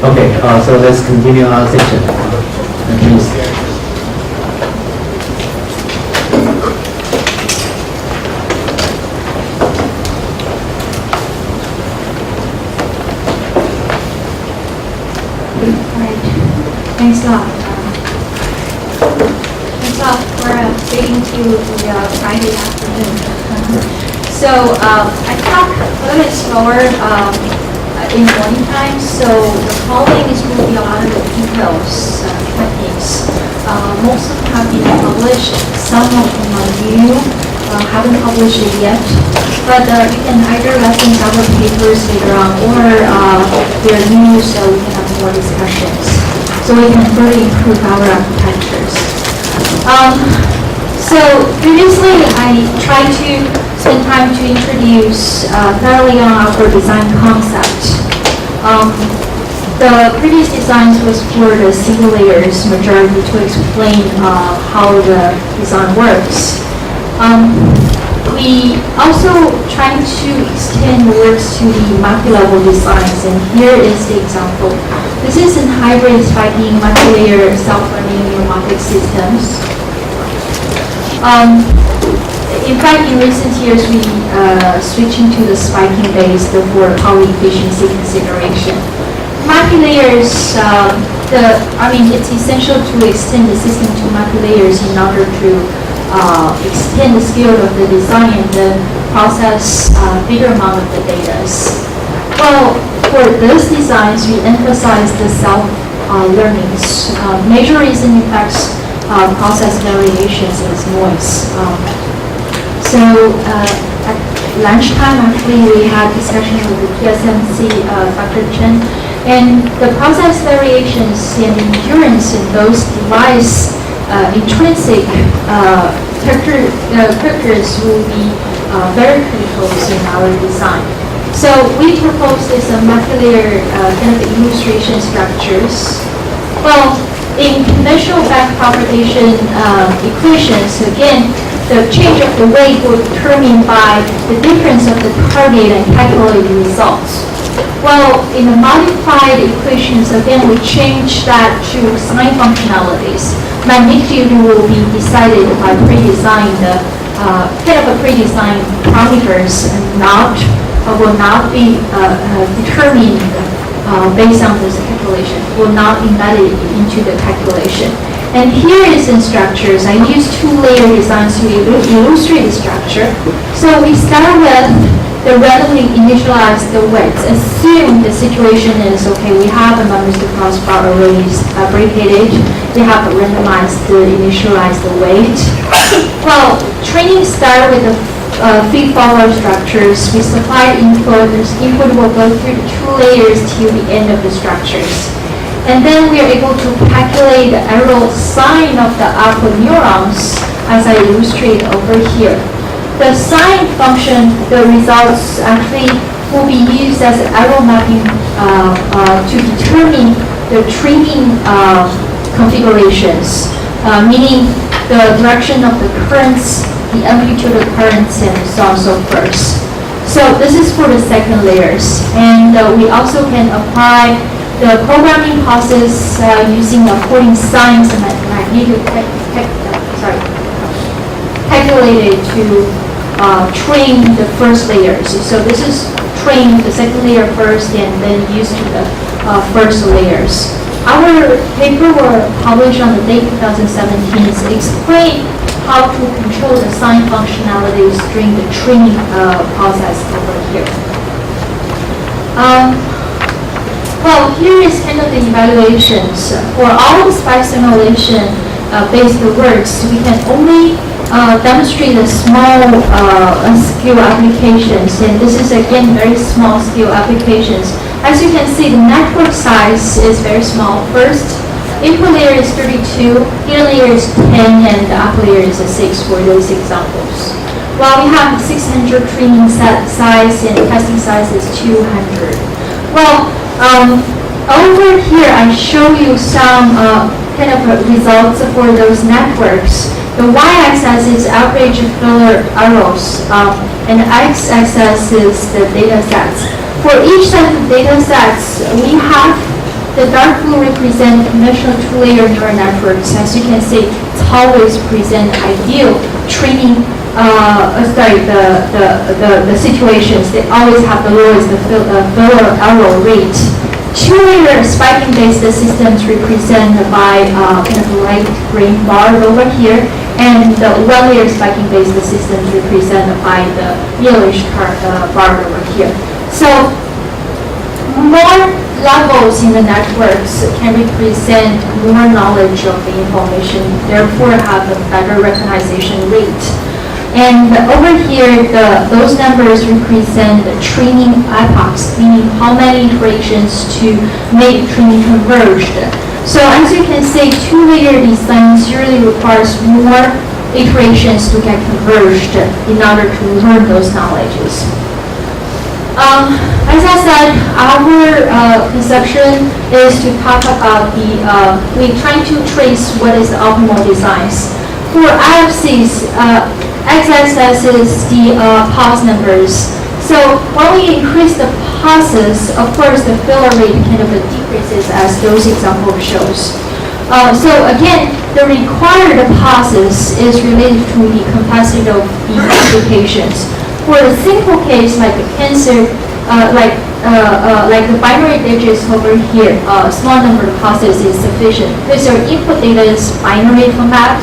Okay, so let's continue our section. Please. Thanks a lot. Thanks a lot for staying to the Friday afternoon. So I talk a little bit slower in morning time, so the following is will be a lot of the details, techniques. Most of them have been published. Some of them are new, haven't published it yet. But you can either reference our papers later on, or they're new, so we can have more discussions. So we can further improve our architectures. So previously I tried to spend time to introduce thoroughly on our design concept. The previous designs was for the single layers majority to explain how the design works. We also trying to extend works to the multi-level designs, and here is the example. This is in hybrid spiking multi-layer self-learning neuromorphic systems. In fact, in recent years, we switching to the spiking based for power efficiency consideration. Multi-layers, it's essential to extend the system to multi-layers in order to extend the scale of the design and then process bigger amount of the data. Well, for those designs, we emphasize the self-learnings. Major reason affects process variations is noise. So at lunchtime, actually, we had discussion with the TSMC Dr. Chen, and the process variations and endurance in those device intrinsic characters will be very critical in our design. So we propose this multi-layer kind of illustration structures. Well, in conventional back propagation equations, again, the change of the weight will be determined by the difference of the target and calculated results. Well, in the modified equations, again, we change that to sign functionalities. Magnitude will be decided by pre-designed, kind of a pre-designed parameters, and will not be determined based on this calculation, will not be embedded into the calculation. And here is in structures. I use two-layer designs to illustrate the structure. So we start with the randomly initialize the weights. Assume the situation is, okay, we have the numbers to crossbar arrays fabricated. We have randomized the initialize the weight. Well, training start with the feed-forward structures. We supply input. This input will go through the two layers till the end of the structures. And then we are able to calculate the error sign of the output neurons, as I illustrate over here. The sign function, the results actually will be used as error mapping to determine the training configurations, meaning the direction of the currents, the amplitude of currents, and so on and so forth. So this is for the second layers. And we also can apply the programming process using according signs and magnitude calculated to train the first layers. So this is train the second layer first and then used to the first layers. Our paper were published on the date 2017 explain how to control the sign functionalities during the training process over here. Well, here is kind of the evaluations. For all the spike simulation based works, we can only demonstrate the small scale applications, and this is again very small scale applications. As you can see, the network size is very small. First, input layer is 32, inner layer is 10, and the upper layer is 6 for those examples. While we have 600 training set size and testing size is 200. Well, over here I show you some kind of results for those networks. The y-axis is average filler errors, and the x-axis is the data sets. For each set of data sets, we have the dark blue represent conventional two-layer neural networks. As you can see, it's always present ideal training, the situations. They always have the lowest failure error rate. Two-layer spiking-based systems represented by kind of light green bar over here, and the one-layer spiking-based systems represented by the yellowish bar over here. So more levels in the networks can represent more knowledge of the information, therefore have a better recognition rate. And over here, those numbers represent the training epochs, meaning how many iterations to make training converged. So as you can see, two-layer design usually requires more iterations to get converged in order to learn those knowledges. As I said, our conception is to talk about we're trying to trace what is the optimal designs. For IFCs, x-axis is the pause numbers. So when we increase the pauses, of course the failure rate kind of decreases as those example shows. So again, the required pauses is related to the complexity of the applications. For a simple case like a cancer, like the binary digits over here, small number of pauses is sufficient because our input data is binary format.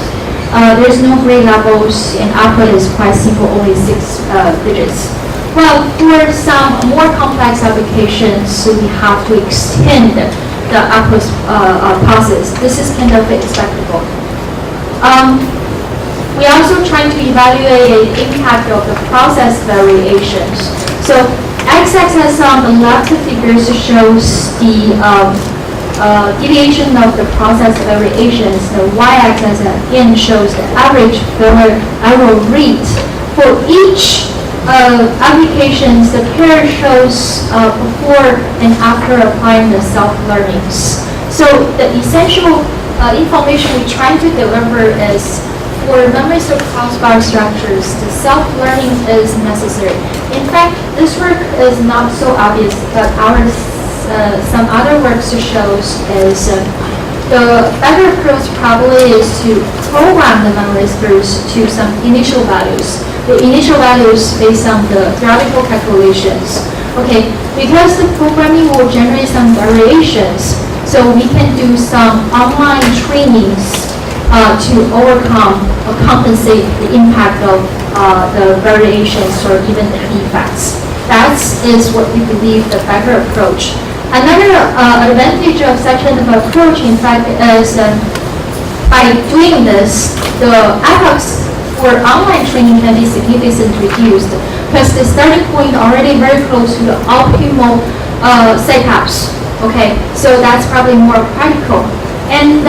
There's no grade levels, and output is quite simple, only 6 digits. Well, for some more complex applications, so we have to extend the output pauses. This is kind of expectable. We also trying to evaluate the impact of the process variations. So x-axis on the left figures shows the deviation of the process variations. The y-axis again shows the average failure error rate. For each applications, the pair shows before and after applying the self-learnings. So the essential information we're trying to deliver is for memories of crossbar structures, the self-learning is necessary. In fact, this work is not so obvious, but some other works shows is the better approach probably is to program the memories first to some initial values. The initial values based on the theoretical calculations. Okay, because the programming will generate some variations, so we can do some online trainings to overcome or compensate the impact of the variations or even the defects. That is what we believe the better approach. Another advantage of such an approach, in fact, is by doing this, the epochs for online training can be significantly reduced because the starting point already very close to the optimal setups. Okay, so that's probably more practical. And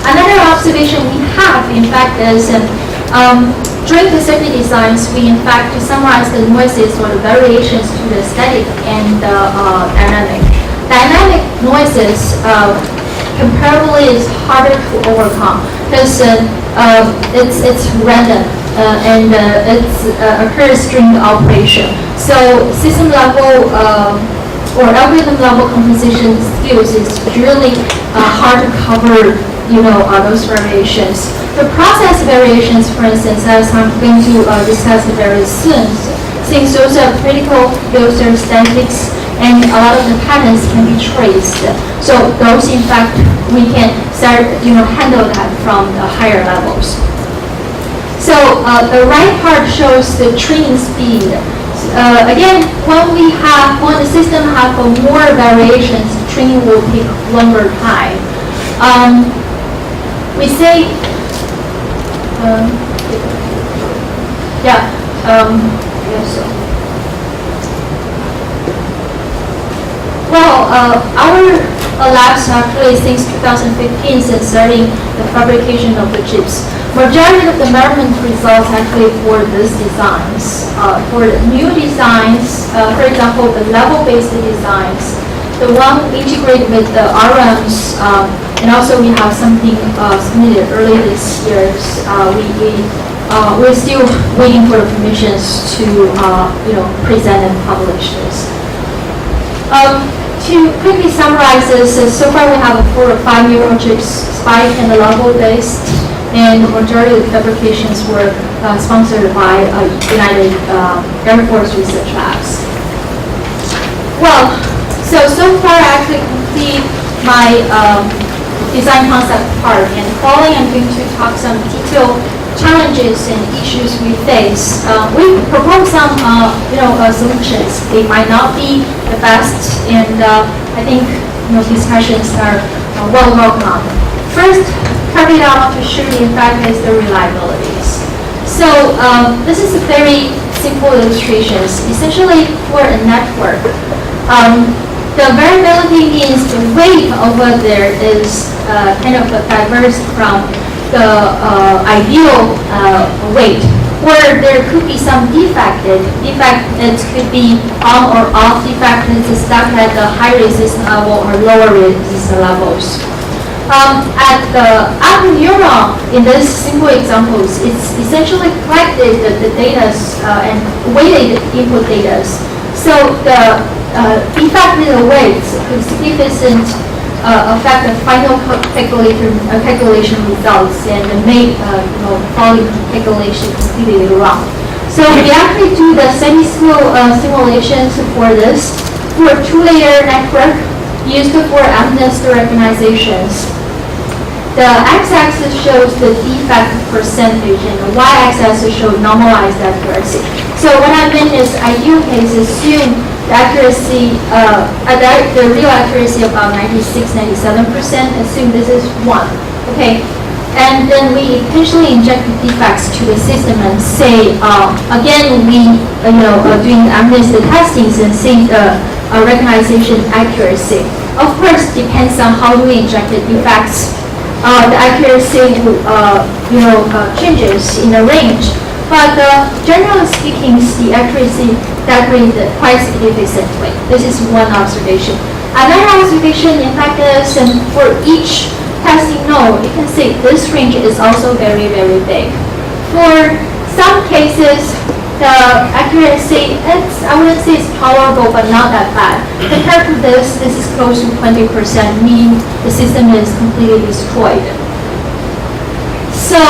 another observation we have, in fact, is during the circuit designs, we in fact summarize the noises or the variations to the static and dynamic. Dynamic noises comparably is harder to overcome because it's random and it occurs during the operation. So system level or algorithm level composition skills is really hard to cover, those variations. The process variations, for instance, as I'm going to discuss very soon, since those are critical, those are statistics, and a lot of the patterns can be traced. So those, in fact, we can start, handle that from the higher levels. So the right part shows the training speed. Again, when the system have more variations, training will take longer time. We say, Well, our labs actually since 2015 since starting the fabrication of the chips. Majority of the measurement results actually for these designs. For the new designs, for example, the level-based designs, the one integrated with the RMs, and also we have something submitted early this year. We're still waiting for the permissions to present and publish this. to quickly summarize this, so far we have 4 or 5 neurochips spike and level-based, and the majority of the fabrications were sponsored by United Air Force Research Labs. Well, so far I actually complete my design concept part, and following I'm going to talk some detailed challenges and issues we face. We propose some solutions. They might not be the best, and I think discussions are well welcome. First caveat I want to show you in fact is the reliabilities. So this is a very simple illustration. Essentially for a network, the variability means the weight over there is kind of diverse from the ideal weight, where there could be some defect. It could be on or off defect. It's stuck at the high resistance level or lower resistance levels. At the upper neuron, in this simple examples, it's essentially collected the data and weighted input data. So the defect in the weights could significantly affect the final calculation results and make volume calculation completely wrong. So we actually do the semi-slow simulations for this for a 2-layer network used for amnesty recognitions. The x-axis shows the defect percentage and the y-axis shows normalized accuracy. So what I meant is ideal case assume the accuracy, the real accuracy about 96-97%, assume this is 1, okay? And then we intentionally inject the defects to the system and say, again, we doing amnesty testings and see the recognition accuracy. Of course, depends on how do we inject the defects. The accuracy changes in the range. But generally speaking, the accuracy decreased quite significantly. This is one observation. Another observation, in fact, is for each testing node, you can see this range is also very, very big. For some cases, the accuracy, I wouldn't say it's tolerable, but not that bad. Compared to this is close to 20%, meaning the system is completely destroyed. So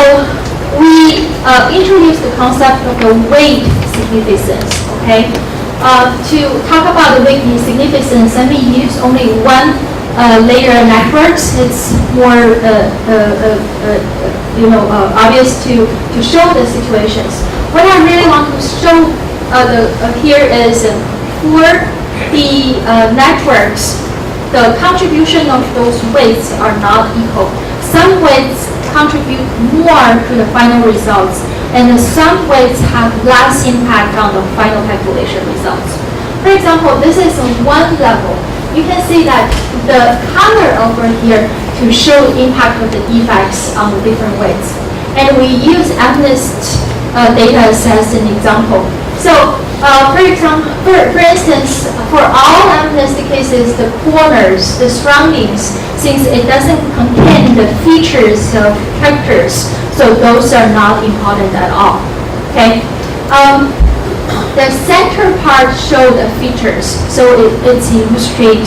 we introduced the concept of the weight significance, okay? To talk about the weight significance, let me use only one layer networks. It's more obvious to show the situations. What I really want to show here is for the networks, the contribution of those weights are not equal. Some weights contribute more to the final results, and some weights have less impact on the final calculation results. For example, this is one level. You can see that the color over here to show impact of the defects on the different weights. And we use amnesty data as an example. So, for instance, for all amnesty cases, the corners, the surroundings, since it doesn't contain the features of characters, so those are not important at all. Okay. The center part show the features, so it's illustrate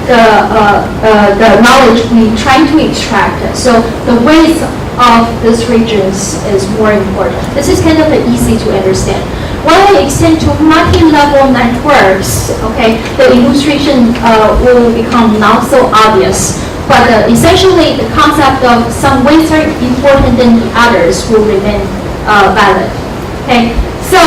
the knowledge we trying to extract. So the weight of these regions is more important. This is kind of easy to understand. When we extend to multi-level networks, okay, the illustration will become not so obvious. But essentially, the concept of some weights are important than the others will remain valid. Okay, so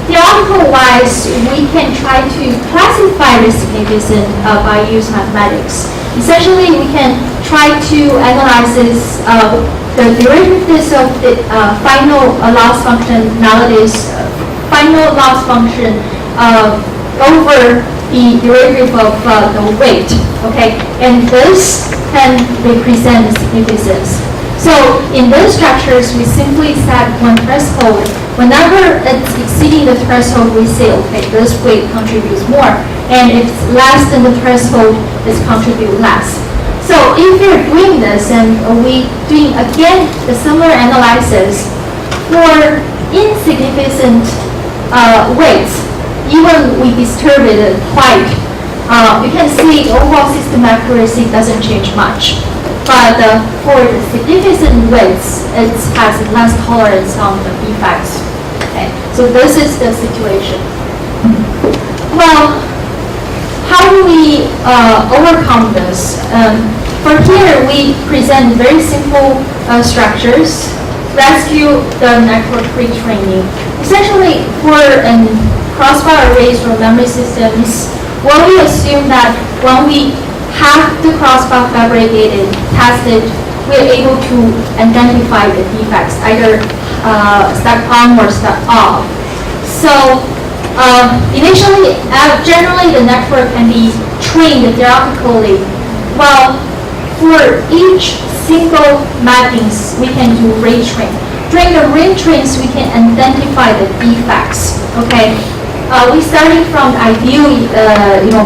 theoretical-wise, we can try to classify the significance by use mathematics. Essentially, we can try to analyze this, the derivatives of the final loss function nowadays, final loss function over the derivative of the weight, okay? And this can represent the significance. So in those structures, we simply set one threshold. Whenever it's exceeding the threshold, we say, okay, this weight contributes more. And if it's less than the threshold, it contributes less. So if you're doing this, and we doing again the similar analysis for insignificant weights, even we disturb it quite, you can see overall system accuracy doesn't change much. But for the significant weights, it has less tolerance on the defects. Okay, so this is the situation. Well, how do we overcome this? For here, we present very simple structures, rescue the network retraining. Essentially, for crossbar arrays or memory systems, well, we assume that when we have the crossbar fabricated, tested, we're able to identify the defects, either stuck on or stuck off. So initially, generally the network can be trained theoretically. Well, for each single mappings, we can do retrain. During the retrains, we can identify the defects. Okay. We started from ideal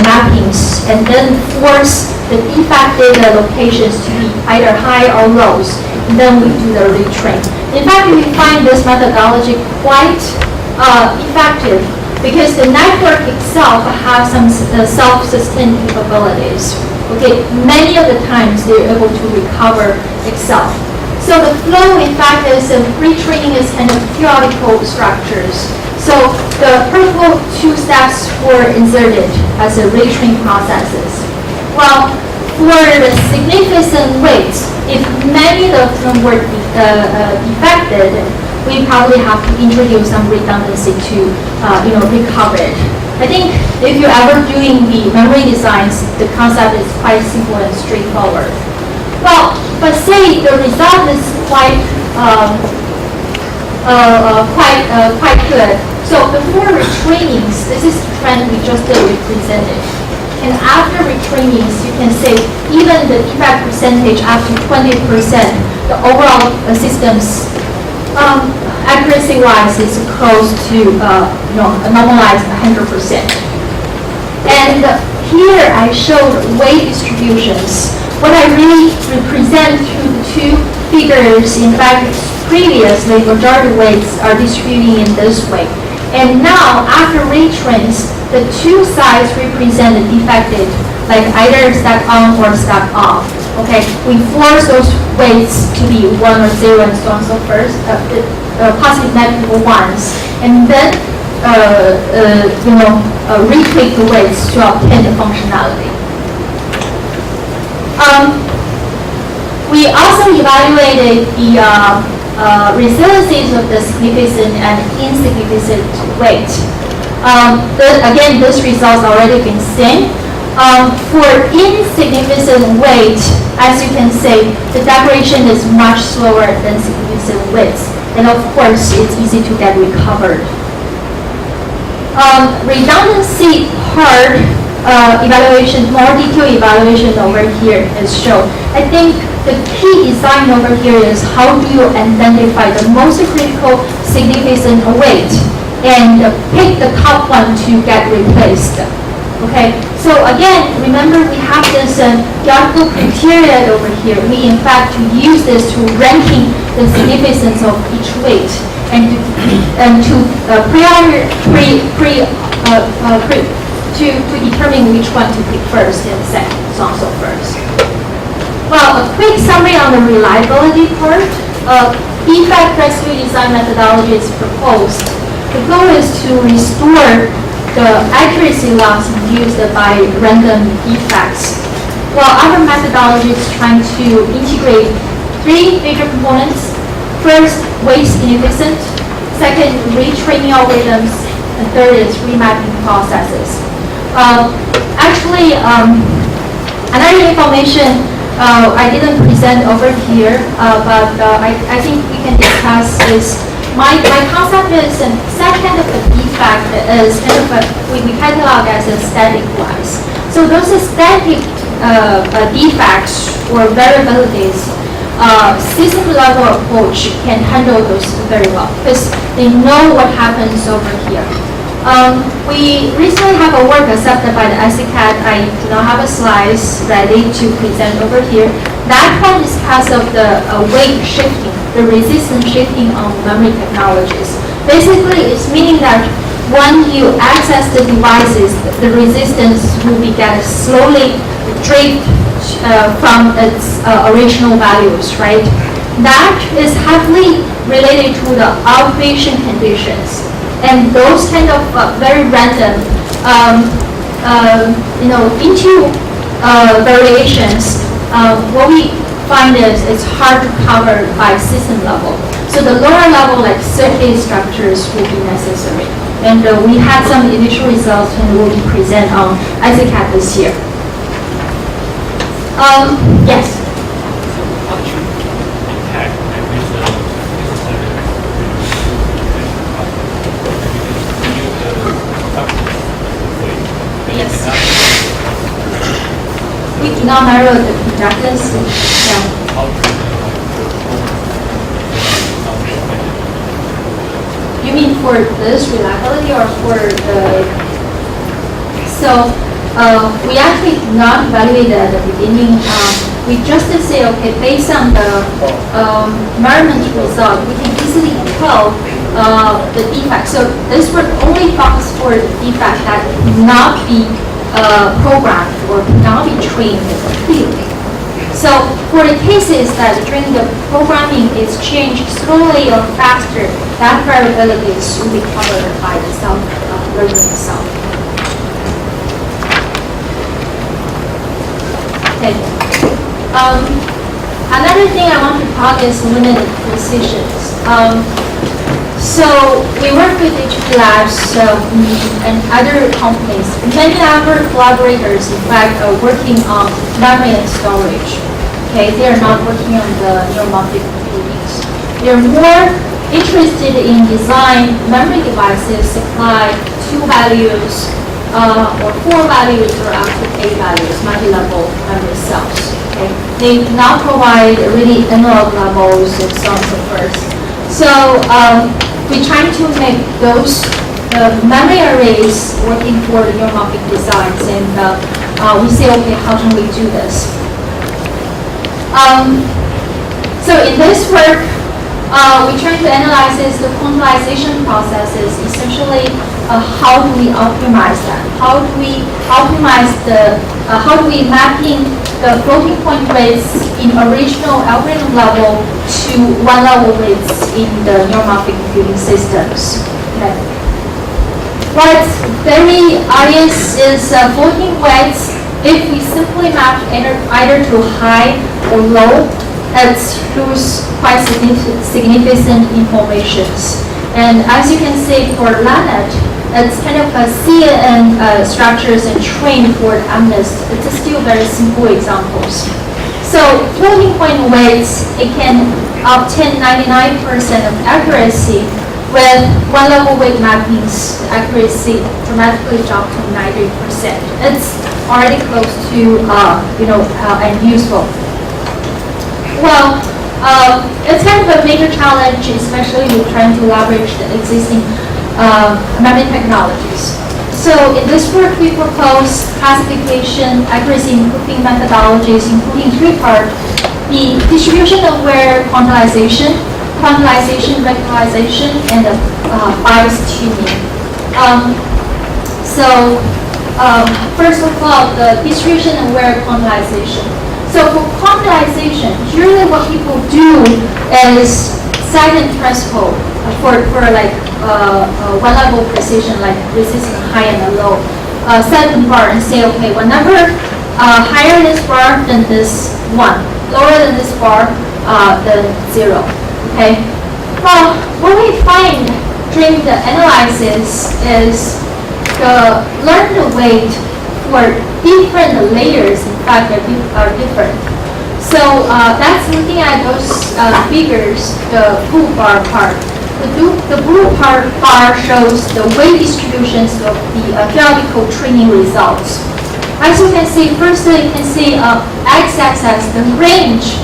mappings and then force the defected locations to be either high or lows, and then we do the retrain. In fact, we find this methodology quite effective because the network itself has some self-sustained capabilities. Okay, many of the times they're able to recover itself. So the flow, in fact, is retraining is kind of theoretical structures. So the purple two steps were inserted as a retrain processes. Well, for the significant weights, if many of them were defected, we probably have to introduce some redundancy to recover it. I think if you're ever doing the memory designs, the concept is quite simple and straightforward. Well, but say the result is quite good. So before retrainings, this is the trend we just represented. And after retrainings, you can say even the defect percentage up to 20%, the overall system's accuracy-wise is close to normalized 100%. And here I showed weight distributions. What I really represent through the two figures, in fact, previously majority weights are distributing in this way. And now, after retrains, the two sides represent the defected, like either stuck on or stuck off. Okay, we force those weights to be 1 or 0 and so on and so forth, positive, negative ones, and then retweak the weights to obtain the functionality. We also evaluated the resiliencies of the significant and insignificant weight. Again, this result's already been seen. For insignificant weight, as you can see, the degradation is much slower than significant weights, and of course, it's easy to get recovered. Redundancy part evaluation, more detailed evaluation over here is shown. I think the key design over here is how do you identify the most critical significant weight and pick the top one to get replaced. Okay, so again, remember we have this theoretical criteria over here. We in fact use this to ranking the significance of each weight and to determine which one to pick first and second, so on and so forth. Well, a quick summary on the reliability part. Defect rescue design methodology is proposed. The goal is to restore the accuracy loss induced by random defects. While other methodologies trying to integrate three major components. First, weight significant. Second, retraining algorithms. And third is remapping processes. Another information I didn't present over here, but I think we can discuss is my concept is second of the defect is kind of we catalog as a static wise. So those static defects or variabilities, system level approach can handle those very well because they know what happens over here. We recently have a work accepted by the SCCAT. I do not have a slides ready to present over here. That one is because of the weight shifting, the resistance shifting on memory technologies. Basically, it's meaning that when you access the devices, the resistance will be get slowly drift from its original values, right? That is heavily related to the outpatient conditions, and those kind of very random, into variations. What we find is it's hard to cover by system level. So the lower level, like circuit structures, will be necessary. And we had some initial results and will be present on ICCAT this year. Yes. Yes. We do not measure the conductance. Yeah. You mean for this reliability or for the? So we actually did not evaluate at the beginning. We just say, okay, based on the measurement result, we can easily tell the defect. So this would only focus for the defect that cannot be programmed or cannot be trained completely. So for the cases that during the programming is changed slowly or faster, that variability will be covered by the self-learning itself. Okay. Another thing I want to talk is limited precisions. So we work with HP Labs and other companies. Many other collaborators, in fact, are working on memory and storage. Okay, they are not working on the neuromorphic computings. They're more interested in design memory devices supply 2 values or 4 values or up to 8 values, multi-level memory cells. Okay, they do not provide really analog levels and so on and so forth. So we're trying to make those memory arrays working for the neuromorphic designs, and we say, okay, how can we do this? So in this work, we try to analyze the quantization processes. Essentially, how do we optimize that? How do we optimize how do we mapping the floating point weights in original algorithm level to 1 level weights in the neuromorphic computing systems? Okay. What's very obvious is floating weights. If we simply map either to high or low, it shows quite significant informations. And as you can see for LANET, it's kind of a CNN structures and trained for MNIST. It's still very simple examples. So floating point weights, it can obtain 99% of accuracy. With 1 level weight mappings, the accuracy dramatically dropped to 90%. It's already close to and useful. Well, it's kind of a major challenge, especially with trying to leverage the existing memory technologies. So in this work, we propose classification, accuracy improving methodologies, including 3 parts: the distribution-aware quantization, quantization regularization, and bias tuning. First of all, the distribution-aware quantization. So for quantization, usually what people do is site and threshold for like 1 level precision, like resistance high and low. Set the bar and say, okay, whenever higher this bar, then this 1. Lower than this bar, then 0. Okay. Well, what we find during the analysis is the learned weight for different layers, in fact, are different. So that's looking at those figures, the blue bar part. The blue bar shows the weight distributions of the periodical training results. As you can see, first you can see x-axis, the range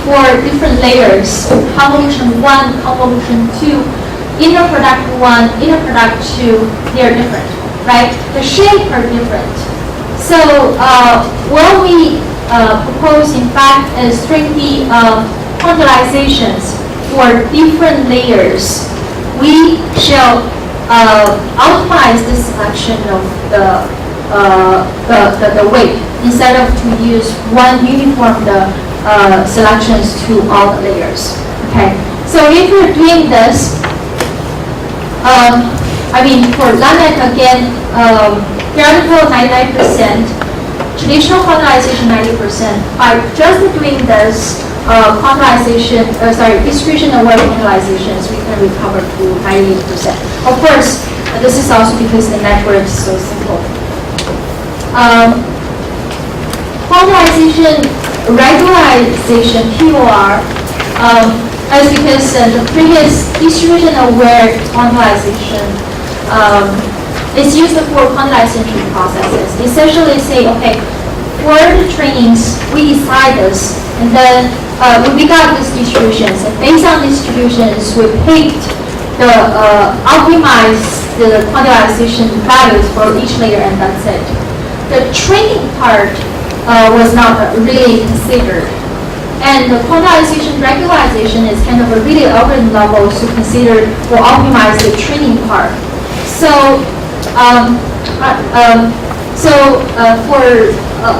for different layers, convolution 1, convolution 2, inner product 1, inner product 2, they are different, right? The shape are different. So what we propose, in fact, is 3D quantizations for different layers. We shall optimize the selection of the weight instead of to use one uniform selections to all the layers. Okay, so if you're doing this, for laminate again, theoretical 99%, traditional quantization 90%. By just doing this distribution-aware quantizations, we can recover to 98%. Of course, this is also because the network is so simple. Quantization, regularization, QOR, is because the previous distribution-aware quantization is used for quantization processes. Essentially say, okay, for the trainings, we decide this, and then we got these distributions, and based on distributions, we picked the optimize the quantization values for each layer, and that's it. The training part was not really considered. And the quantization regularization is kind of a really algorithm level to consider or optimize the training part. So, for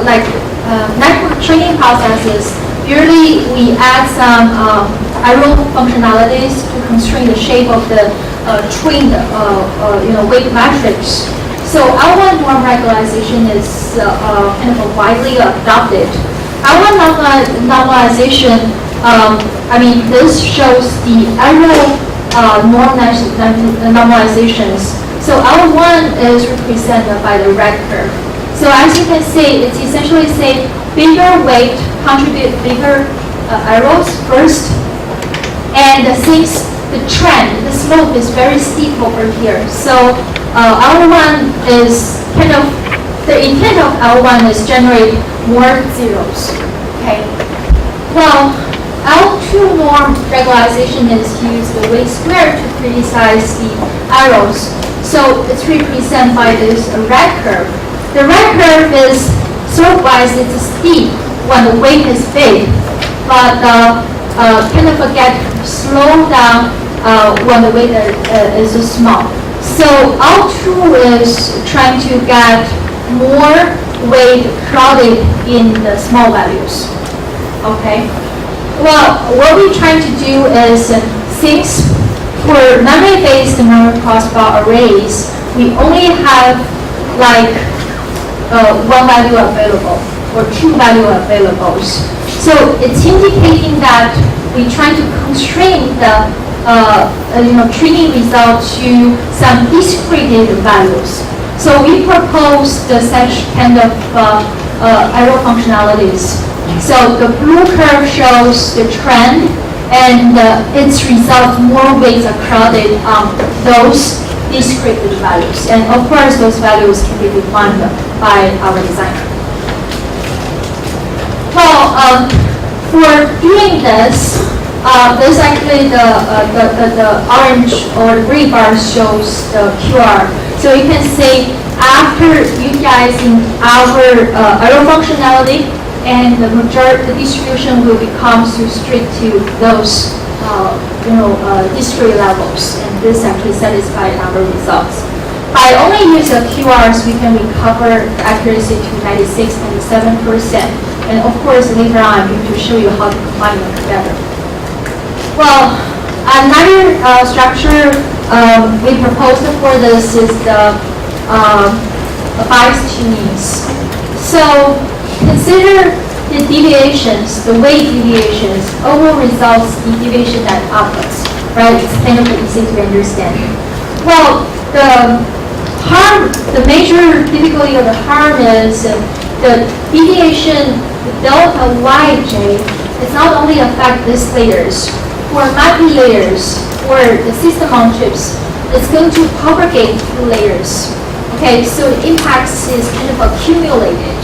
network training processes, usually we add some arrow functionalities to constrain the shape of the trained weight matrix. So L1 norm regularization is kind of widely adopted. L1 normalization, this shows the arrow normalizations. So L1 is represented by the red curve. So as you can see, it's essentially say bigger weight contribute bigger arrows first, and since the trend, the slope is very steep over here. So L1 is kind of, the intent of L1 is generate more zeros, okay? Well, L2 norm regularization is used the weight square to criticize the arrows. So it's represented by this red curve. The red curve is slope-wise, it's steep when the weight is big, but kind of get slowed down when the weight is small. So L2 is trying to get more weight crowded in the small values. Okay. Well, what we're trying to do is, since for memory-based memory crossbar arrays, we only have like one value available or two value available. So it's indicating that we're trying to constrain the training result to some discrete values. So we proposed such kind of arrow functionalities. So the blue curve shows the trend, and its result more weights are crowded on those discrete values. And of course, those values can be defined by our designer. Well, for doing this, this actually the orange or the green bar shows the QR. So you can see after utilizing our arrow functionality, and the distribution will become strict to those discrete levels, and this actually satisfies our results. By only using QRs, we can recover the accuracy to 96.7%. And of course, later on, I'm going to show you how to combine them together. Well, another structure we proposed for this is the bias tunings. So consider the deviations, the weight deviations, overall results in deviation at outputs, right? It's kind of easy to understand. Well, the major difficulty of the harm is the deviation, the delta Yj, it's not only affect these layers. For mapping layers or the system on chips, it's going to propagate through layers. Okay, so impacts is kind of accumulated.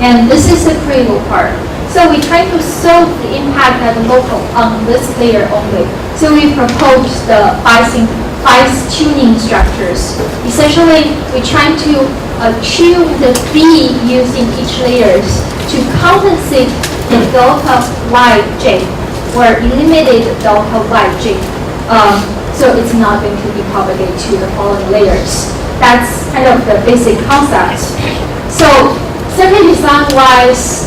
And this is the critical part. So we try to solve the impact at the local on this layer only. So we propose the bias tuning structures. Essentially, we try to tune the B using each layers to compensate the delta Yj or eliminate the delta Yj. so it's not going to be propagated to the following layers. That's kind of the basic concept. So circuit design-wise,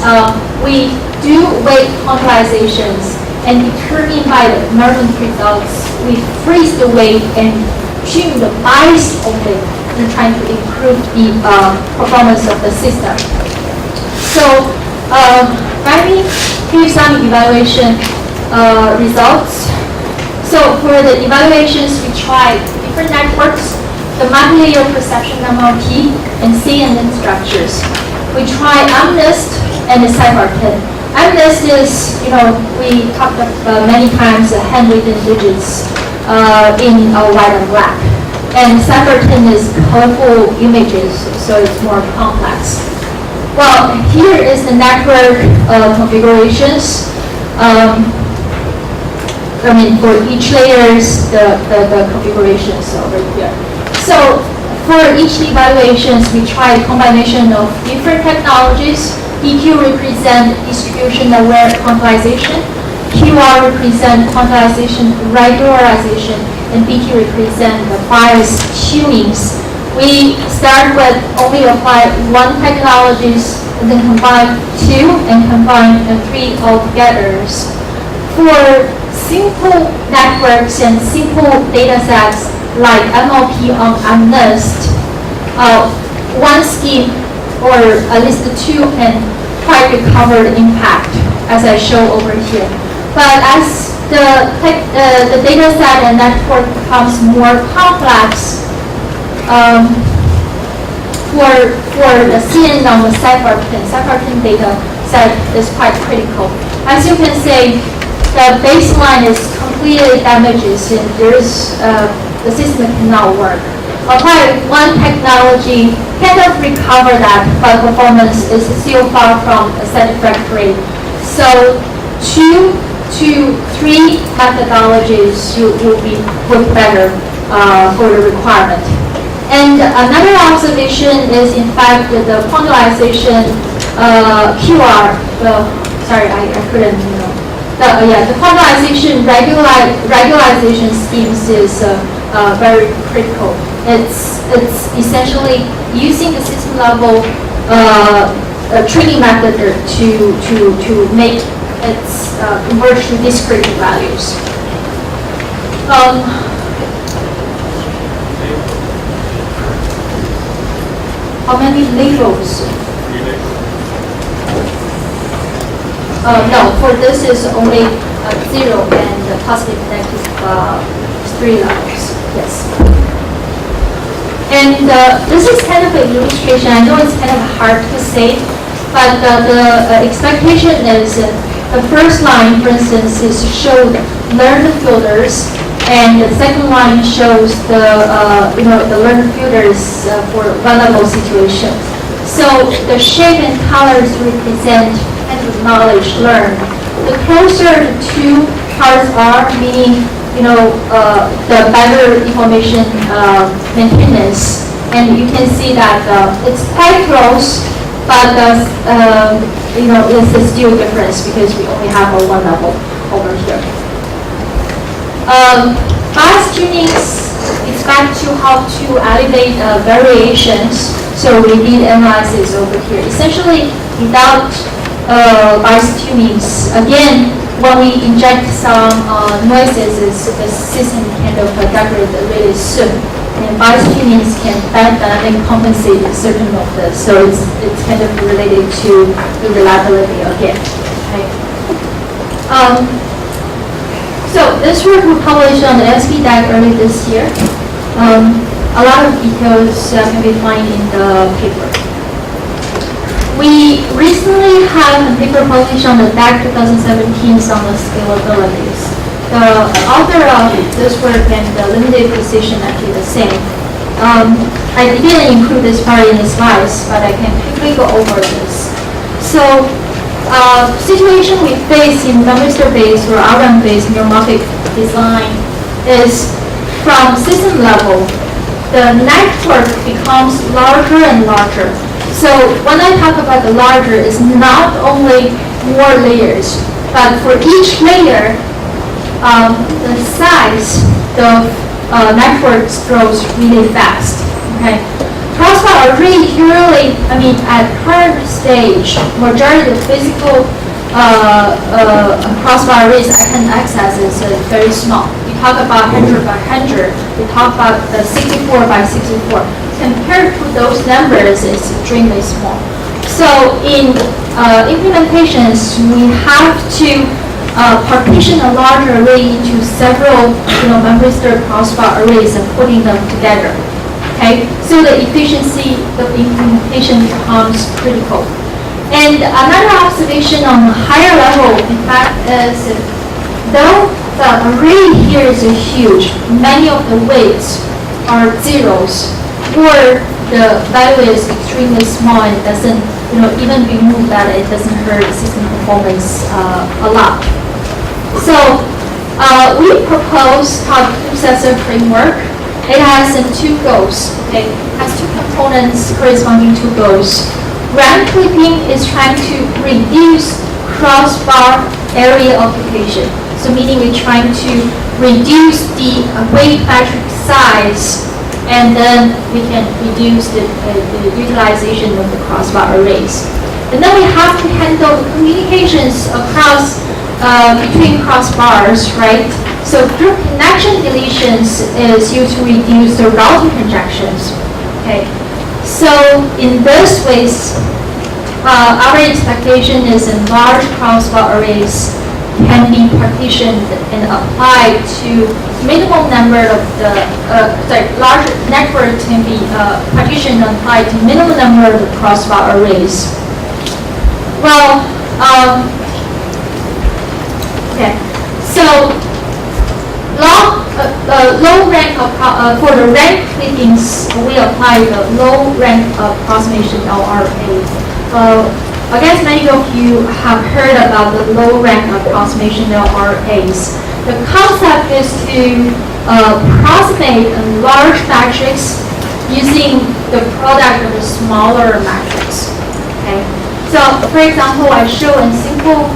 we do weight quantizations and determine by the measurement results. We freeze the weight and tune the bias only and trying to improve the performance of the system. So let me give some evaluation results. So for the evaluations, we tried different networks, the multi-layer perception MLP, and CNN structures. We tried MNIST and the CyberTin. MNIST is, we talked about many times handwritten digits in white and black. And CyberTin is colorful images, so it's more complex. Well, here is the network configurations. For each layers, the configurations over here. So for each evaluations, we try a combination of different technologies. EQ represent distribution aware quantization, QR represent quantization regularization, and BQ represent the bias tunings. We start with only apply one technologies, and then combine two, and combine three altogether. For simple networks and simple data sets like MLP on MNIST, one scheme or at least two can try to cover the impact as I show over here. But as the data set and network becomes more complex, for the CNN on the CyberTin data set is quite critical. As you can see, the baseline is completely damaged and the system cannot work. Apply one technology cannot recover that, but performance is still far from satisfactory. So 2 to 3 methodologies will work better for the requirement. And another observation is, in fact, the quantization QR. Sorry, I couldn't. The quantization regularization schemes is very critical. It's essentially using the system level training method to make its converge to discrete values. How many labels? No, for this is only 0 and positive, negative 3 levels. Yes. And this is kind of an illustration. I know it's kind of hard to say, but the expectation is the first line, for instance, is to show the learned filters, and the second line shows the learned filters for one-level situation. So the shape and colors represent kind of knowledge learned. The closer the two parts are, meaning the better information maintenance, and you can see that it's quite close, but it's still difference because we only have a one level over here. Bias tunings is back to how to elevate variations. So we did analysis over here. Essentially, without bias tunings, again, when we inject some noises, the system kind of degrade really soon. And bias tunings can then compensate certain of this. So it's kind of related to the reliability again. Okay. So this work we published on the SPDAC early this year. A lot of details can be found in the paper. We recently had a paper published on the DAC 2017 on the scalabilities. The author of this work and the limited precision actually the same. I didn't include this part in the slides, but I can quickly go over this. So, situation we face in thermistor-based or RMM-based neuromorphic design is from system level, the network becomes larger and larger. So when I talk about the larger, it's not only more layers, but for each layer, the size the networks grows really fast. Okay, crossbar array usually, at current stage, majority of physical crossbar arrays I can access is very small. We talk about 100 by 100. We talk about 64 by 64. Compared to those numbers, it's extremely small. So in implementations, we have to partition a large array into several, memory stir crossbar arrays and putting them together. Okay, so the efficiency of the implementation becomes critical. And another observation on a higher level, in fact, is though the array here is huge, many of the weights are zeros, or the value is extremely small and doesn't, even remove that, it doesn't hurt system performance a lot. So we propose top successor framework. It has two goals. Okay, it has two components corresponding to goals. Rank clipping is trying to reduce crossbar area occupation. So meaning we're trying to reduce the weight matrix size, and then we can reduce the utilization of the crossbar arrays. And then we have to handle the communications across between crossbars, right? So group connection deletions is used to reduce the routing conjections. Okay. So in those ways, our expectation is in large crossbar arrays can be partitioned and applied to minimum number of the, large network can be partitioned and applied to minimum number of the crossbar arrays. Well, okay, so low rank for the rank clippings, we apply the low rank approximation LRA. I guess many of you have heard about the low rank approximation LRAs. The concept is to approximate a large matrix using the product of a smaller matrix. Okay. So, for example, I show a simple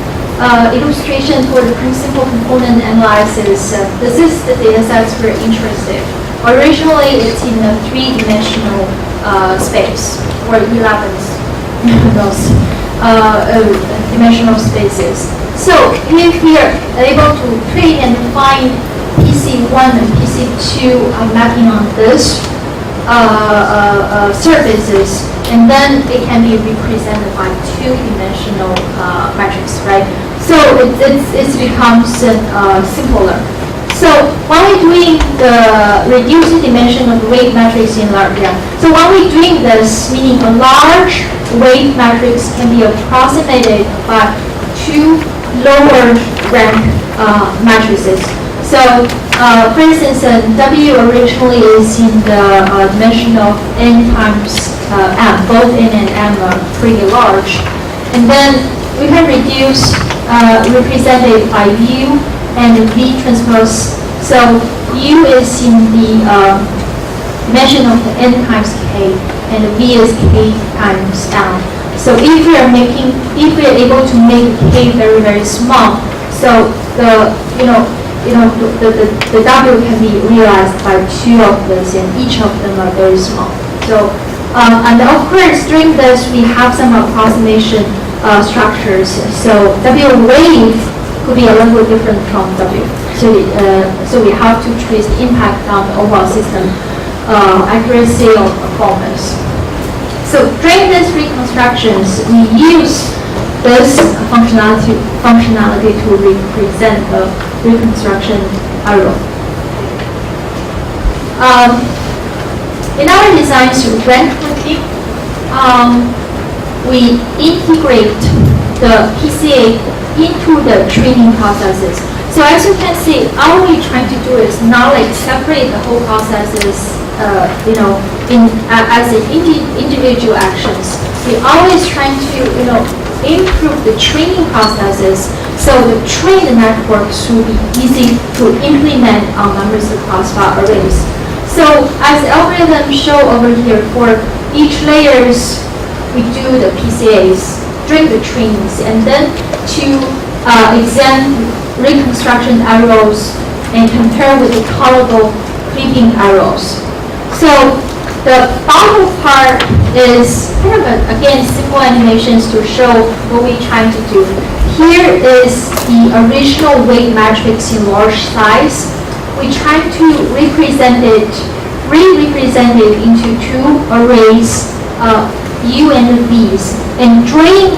illustration for the principal component analysis. This is the data sets we're interested. Originally, it's in a three-dimensional space, or 11 dimensional spaces. So if we are able to create and define PC1 and PC2 mapping on this surfaces, and then it can be represented by two-dimensional matrix, right? So it becomes simpler. So when we're doing the reducing dimension of weight matrix in large, so when we're doing this, meaning a large weight matrix can be approximated by two lower rank matrices. So, for instance, W originally is in the dimension of n times m. Both n and m are pretty large, and then we can reduce represented by U and V transpose. So U is in the dimension of the n times k, and V is k times m. So if we are able to make k very, very small, so the W can be realized by two of those, and each of them are very small. So and of course during this we have some approximation structures. So W wave could be a little different from W. So we have to trace the impact on the overall system accuracy or performance. So during these reconstructions, we use this functionality to represent the reconstruction arrow. In our designs, rank clipping, we integrate the PCA into the training processes. So as you can see, all we're trying to do is not like separate the whole processes, as individual actions. We're always trying to, improve the training processes so the trained networks will be easy to implement on numbers of crossbar arrays. So as the algorithm show over here, for each layers, we do the PCAs during the trainings, and then to examine reconstruction arrows and compare with the tolerable clipping arrows. So the bottom part is kind of, again, simple animations to show what we're trying to do. Here is the original weight matrix in large size. We try to represent it into two arrays, U and V's. And during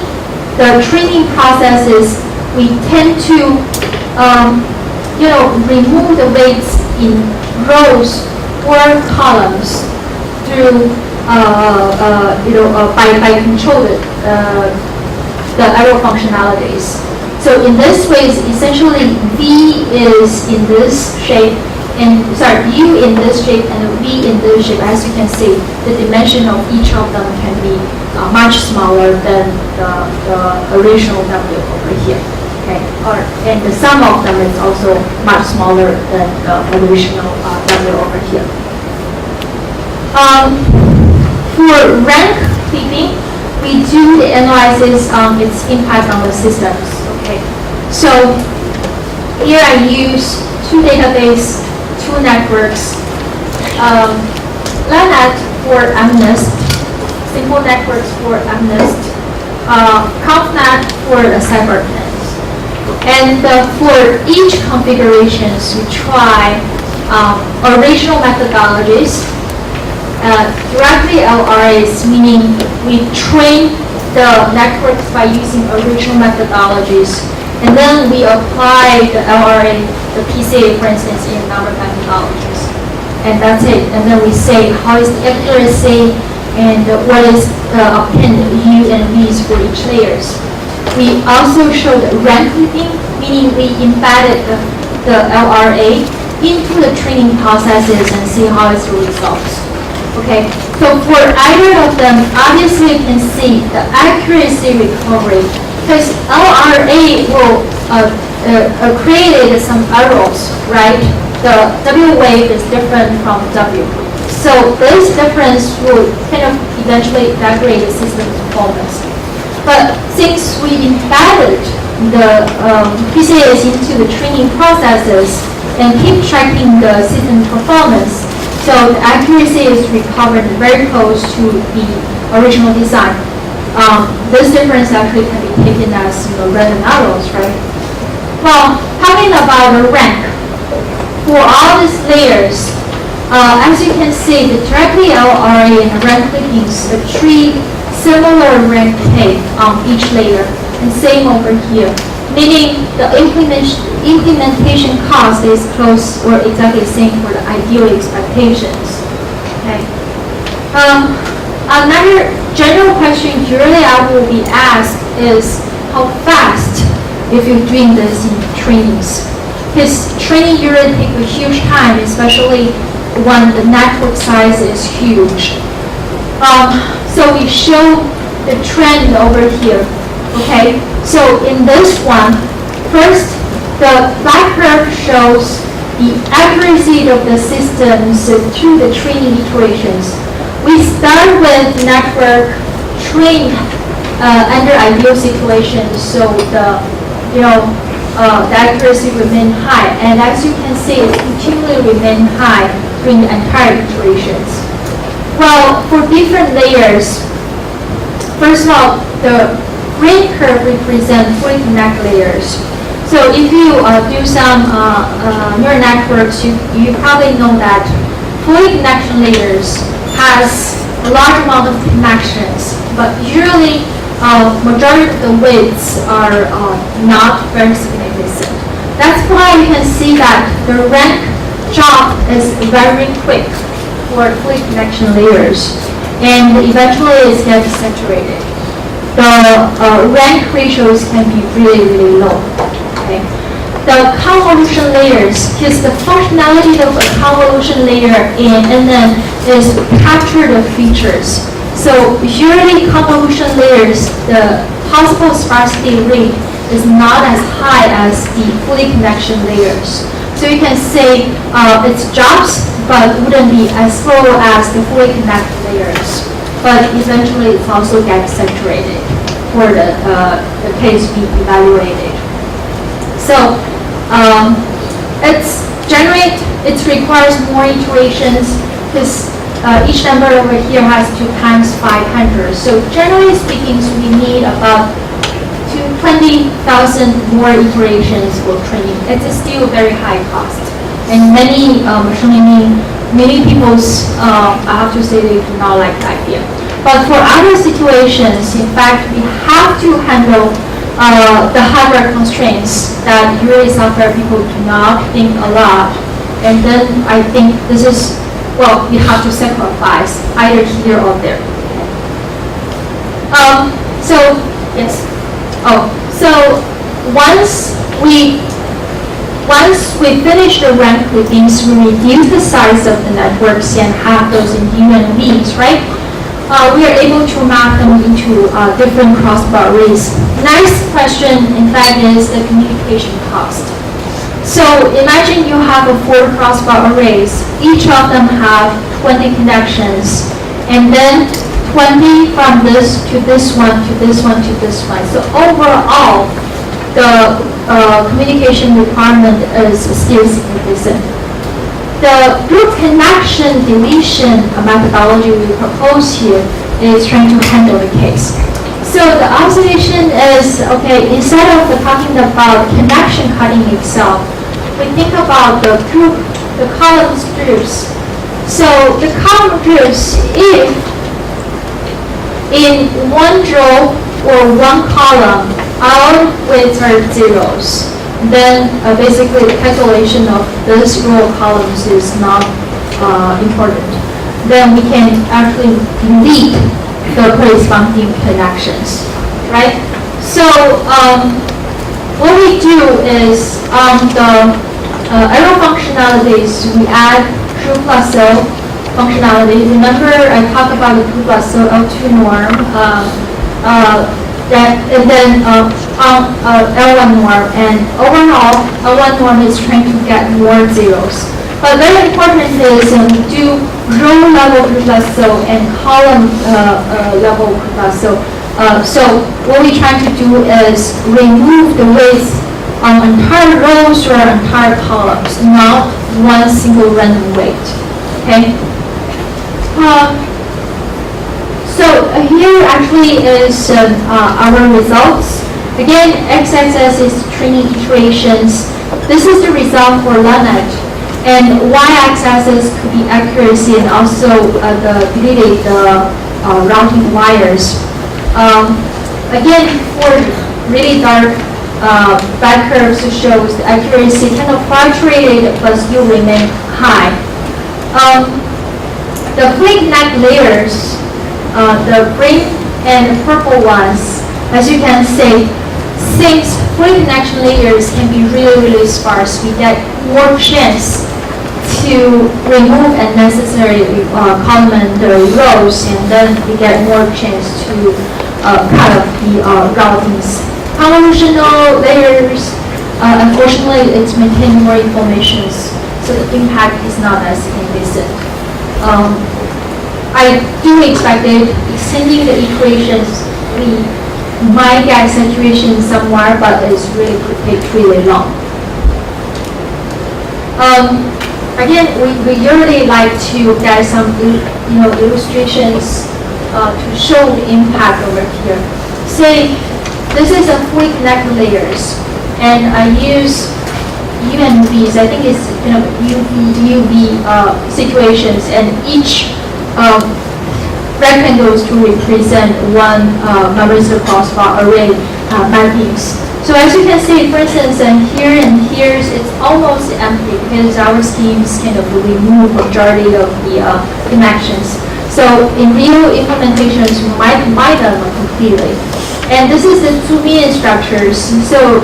the training processes, we tend to remove the weights in rows or columns through by control the arrow functionalities. So in this way, essentially V is in this shape, U in this shape and V in this shape. As you can see, the dimension of each of them can be much smaller than the original W over here. Okay, and the sum of them is also much smaller than the original W over here. For rank clipping, we do the analysis on its impact on the systems. Okay, so here I use two databases, two networks, LANet for MNIST, simple networks for MNIST, ConfNet for the CyberNet. And for each configurations, we try original methodologies. Directly LRAs, meaning we train the networks by using original methodologies, and then we apply the LRA, the PCA, for instance, in number methodologies. And that's it. And then we say how is the accuracy and what is the obtained U and V's for each layers. We also showed rank clipping, meaning we embedded the LRA into the training processes and see how it's the results. Okay, so for either of them, obviously you can see the accuracy recovery, because LRA will create some errors, right? The W wave is different from W. So this difference will kind of eventually degrade the system's performance. But since we embedded the PCAs into the training processes and keep tracking the system performance, so the accuracy is recovered very close to the original design. This difference actually can be taken as random errors, right? Well, talking about the rank, for all these layers, as you can see, the directly LRA and the rank clippings, the three similar rank tape on each layer, and same over here, meaning the implementation cost is close or exactly the same for the ideal expectations. Okay. Another general question usually I will be asked is how fast if you're doing this in trainings. Because training usually takes a huge time, especially when the network size is huge. So we show the trend over here. Okay, so in this one, first the black curve shows the accuracy of the systems through the training iterations. We start with network trained under ideal situations, so the accuracy remain high, and as you can see, it continually remain high during the entire iterations. Well, for different layers, first of all, the green curve represents fully connect layers. So if you do some neural networks, you probably know that fully connection layers has a large amount of connections, but usually majority of the weights are not very significant. That's why you can see that the rank drop is very quick for fully connection layers, and eventually it gets saturated. The rank ratios can be really, really low. Okay. The convolution layers, because the functionality of a convolution layer in NN is to capture the features. So usually convolution layers, the possible sparsity rate is not as high as the fully connection layers. So you can say it drops, but wouldn't be as slow as the fully connected layers. But eventually it also gets saturated for the case being evaluated. So it's generate, it requires more iterations because each number over here has 2 times 500. So generally speaking, we need about 20,000 more iterations for training. It's still very high cost. And many machine learning, many people's, I have to say, they do not like the idea. But for other situations, in fact, we have to handle the hardware constraints that usually software people do not think a lot. And then I think this is, well, you have to sacrifice either here or there. So, yes. So once we finish the rank groupings, we reduce the size of the networks and have those in U and V's, right? We are able to map them into different crossbar arrays. Next question, in fact, is the communication cost. So imagine you have 4 crossbar arrays. Each of them have 20 connections, and then 20 from this to this one to this one to this one. So overall, the communication requirement is still significant. The group connection deletion methodology we propose here is trying to handle the case. So the observation is, okay, instead of talking about connection cutting itself, we think about the group, the columns groups. So the column groups, if in one row or one column, all weights are zeros, then basically the calculation of this row of columns is not important. Then we can actually delete the corresponding connections, right? So what we do is on the arrow functionalities, we add true plus O functionality. Remember I talked about the true plus O L2 norm, and then L1 norm, and overall L1 norm is trying to get more zeros. But very important is we do row level group plus O and column level group plus O. So what we try to do is remove the weights on entire rows or entire columns, not one single random weight. Okay. So here actually is our results. Again, x-axis is training iterations. This is the result for LANET. And y-axis could be accuracy and also the deleted routing wires. Again, for really dark back curves shows the accuracy kind of fluctuated but still remain high. The flake neck layers, the green and purple ones, as you can see, since flake connection layers can be really sparse, we get more chance to remove unnecessary column rows, and then we get more chance to cut off the routings. Convolutional layers, unfortunately, it's maintaining more information, so the impact is not as significant. I do expect it extending the iterations. We might get saturation somewhere, but it's really could take really long. Again, we usually like to get some illustrations to show the impact over here. Say this is a fully connected layers, and I use U and V's. I think it's UV situations, and each rectangles to represent one memory crossbar array mappings. So as you can see, for instance, here and here, it's almost empty because our schemes kind of remove majority of the connections. So in real implementations, we might combine them completely. And this is the 2 million structures. So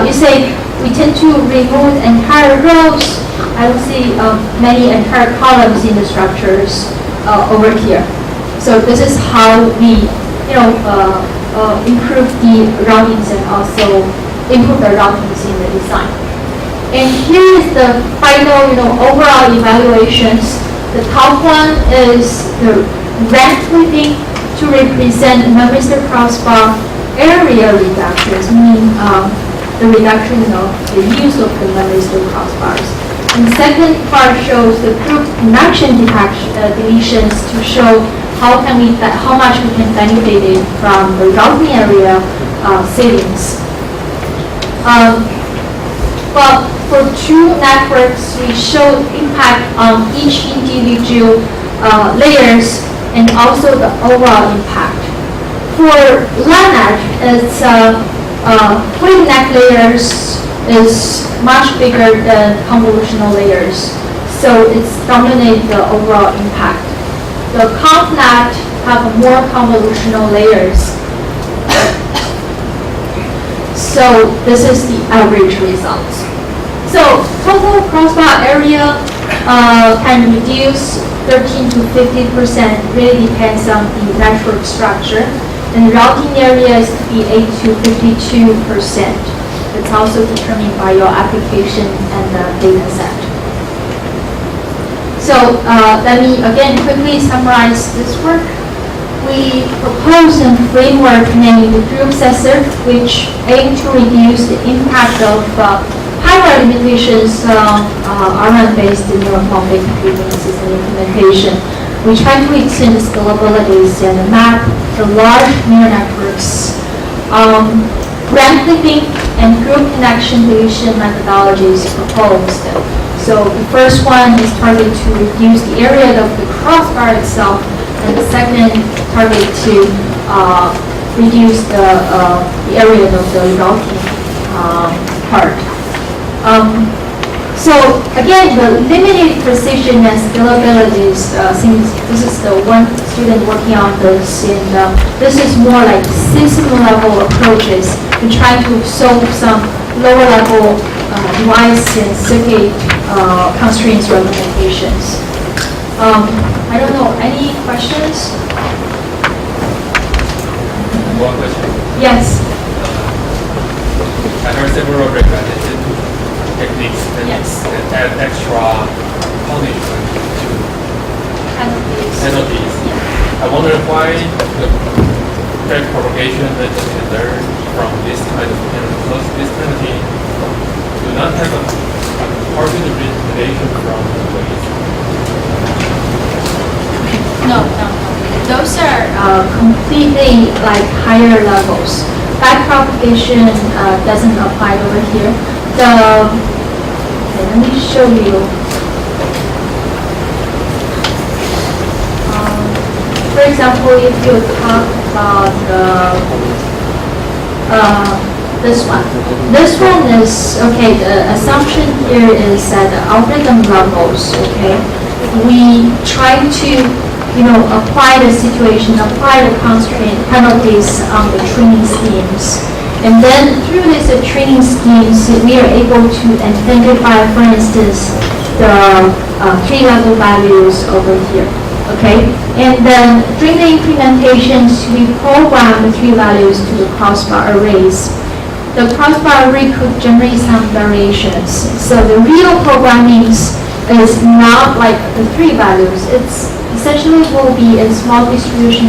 you say we tend to remove entire rows. I will see many entire columns in the structures over here. So this is how we, improve the routings and also improve the routings in the design. And here is the final, overall evaluations. The top one is the rank grouping to represent memory state crossbar area reductions, meaning the reduction of the use of the memory state crossbars. And the second part shows the group connection deletions to show how much we can benefit it from the routing area savings. Well, for two networks, we show impact on each individual layers and also the overall impact. For LANAC, it's putting net layers is much bigger than convolutional layers, so it's dominate the overall impact. The ConvNet have more convolutional layers, so this is the average results. So total crossbar area can reduce 13 to 50%, really depends on the network structure. And the routing area is to be 8 to 52%. It's also determined by your application and the data set. So let me again quickly summarize this work. We proposed a framework named Group Sensor, which aimed to reduce the impact of hardware limitations on RNN-based neuromorphic computing system implementation. We try to extend the scalabilities and map the large neural networks. Rank clipping and group connection deletion methodologies proposed. So the first one is targeted to reduce the area of the crossbar itself, and the second target to reduce the area of the routing part. So again, the limited precision and scalability since this is the one student working on this, and this is more like system level approaches to try to solve some lower level device and circuit constraints or limitations. I don't know, any questions? One question. Yes. I heard several recommended techniques that add extra punishment to penalties. I wonder why the back propagation method can learn from this kind of penalty, because this penalty do not have a partial relation from the ways. No. Those are completely like higher levels. Back propagation doesn't apply over here. Okay, let me show you. For example, if you talk about this one is, okay, the assumption here is at the algorithm levels, okay? We try to, apply the situation, apply the constraint penalties on the training schemes. And then through these training schemes, we are able to identify, for instance, the 3-level values over here, okay? And then during the implementations, we program the 3 values to the crossbar arrays. The crossbar array could generate some variations. So the real programming is not like the 3 values. It's essentially will be a small distribution,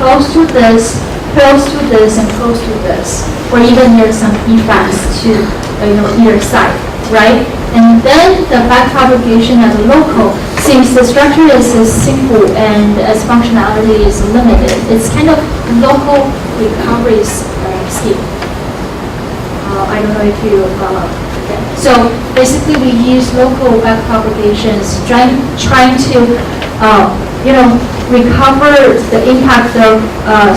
close to this, and close to this, or even there's some effects to either side, right? And then the back propagation at the local, since the structure is simple and as functionality is limited, it's kind of local recovery scheme. I don't know if you okay. So basically we use local back propagations, trying to recover the impact of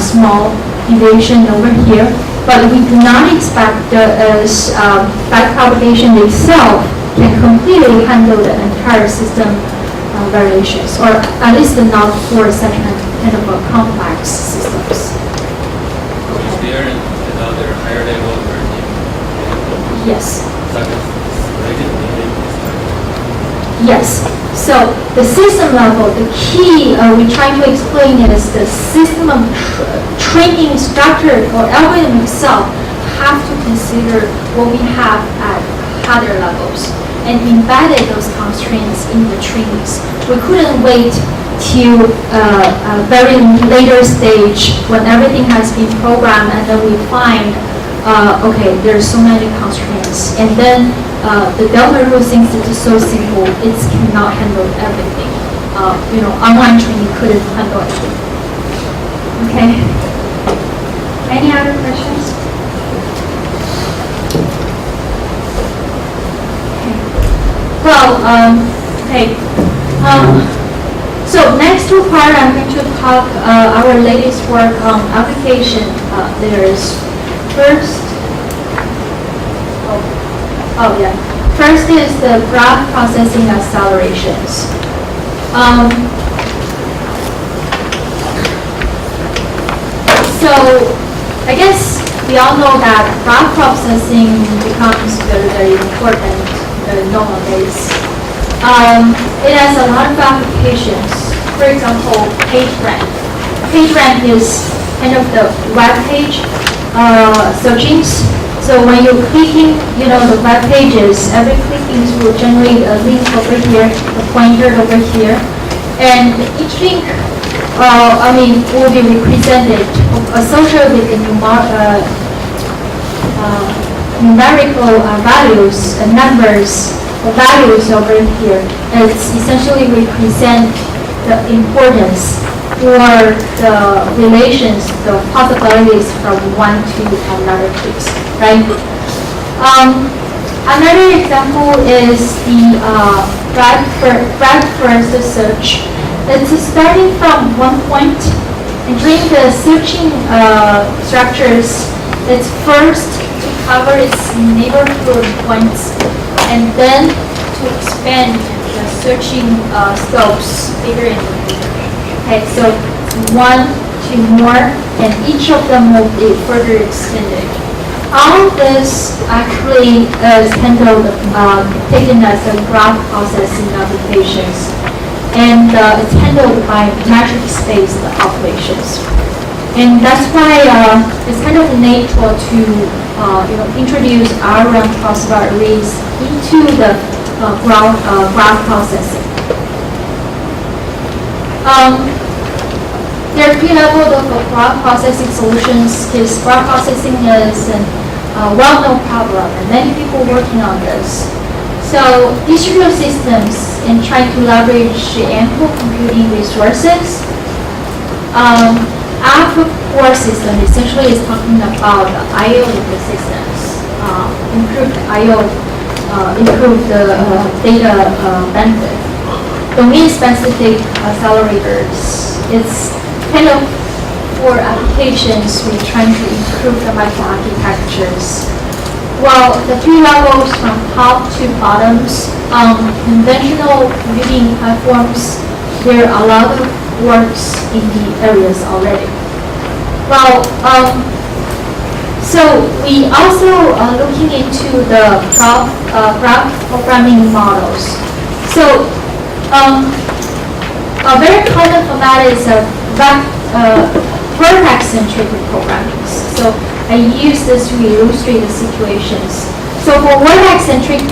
small deviation over here, but we do not expect back propagation itself can completely handle the entire system variations, or at least not for such kind of a complex systems. Is there another higher level learning? Yes. Such as related meaning? Yes. So the system level, the key we try to explain is the system of training structure or algorithm itself have to consider what we have at higher levels and embedded those constraints in the trainings. We couldn't wait till a very later stage when everything has been programmed and then we find, okay, there's so many constraints. And then the delta rule, since it is so simple, it cannot handle everything. Online training couldn't handle everything. Okay. Any other questions? Okay. Well, okay. So next two part, I'm going to talk our latest work on application. There is first. Oh yeah. First is the graph processing accelerations. So I guess we all know that graph processing becomes very, very important nowadays. It has a lot of applications. For example, PageRank. PageRank is kind of the web page searchings. So when you're clicking, the web pages, every clicking will generate a link over here, a pointer over here, and each link, will be represented, associated with the numerical values and numbers or values over here. It's essentially represent the importance or the relations, the possibilities from one to another clicks, right? Another example is the breadth first search. It's starting from one point, and during the searching structures, it's first to cover its neighborhood points, and then to expand the searching scopes bigger and bigger. Okay, so one, two more, and each of them will be further extended. All of this actually is handled, taken as a graph processing applications, and it's handled by matrix-based operations. And that's why it's kind of natural to introduce R-run crossbar arrays into the graph processing. There are three levels of graph processing solutions, because graph processing is a well-known problem, and many people working on this. So distributed systems in trying to leverage ample computing resources. Core system essentially is talking about the I/O of the systems, improve the I/O, improve the data bandwidth. Domain-specific accelerators, it's kind of for applications we're trying to improve the microarchitectures. Well, the three levels from top to bottoms, conventional computing platforms, there are a lot of works in the areas already. Well, so we also are looking into the graph programming models. So a very common format is vertex-centric programming. So I use this to illustrate the situations. So for vertex-centric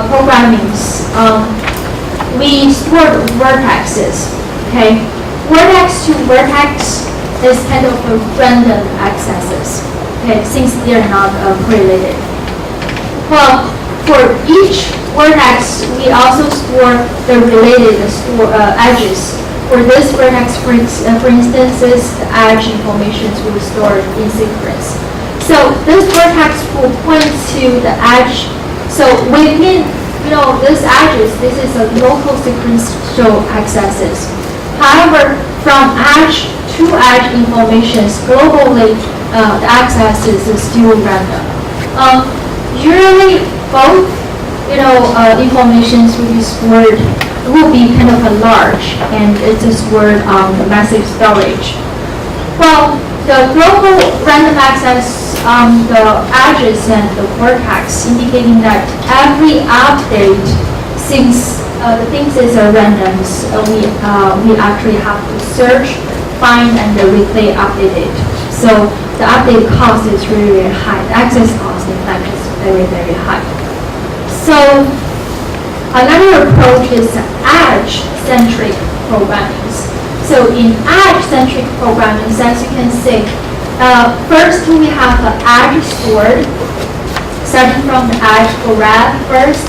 programming, we store vertexes. Okay, vertex to vertex is kind of a random accesses. Okay, since they're not correlated. Well, for each vertex, we also store the related edges. For this vertex, for instance, the edge information will be stored in sequence. So this vertex will point to the edge. So within, this edges, this is a local sequential accesses. However, from edge to edge information, globally, the accesses is still random. Usually, both, informations will be kind of a large, and it is stored on the massive storage. Well, the global random access on the edges and the vertex, indicating that every update, since the things is random, we actually have to search, find, and replay updated. So the update cost is really, really high. The access cost, in fact, is very, very high. So another approach is edge-centric programming. So in edge-centric programming, as you can see, first we have the edge stored. starting from the edge for red first,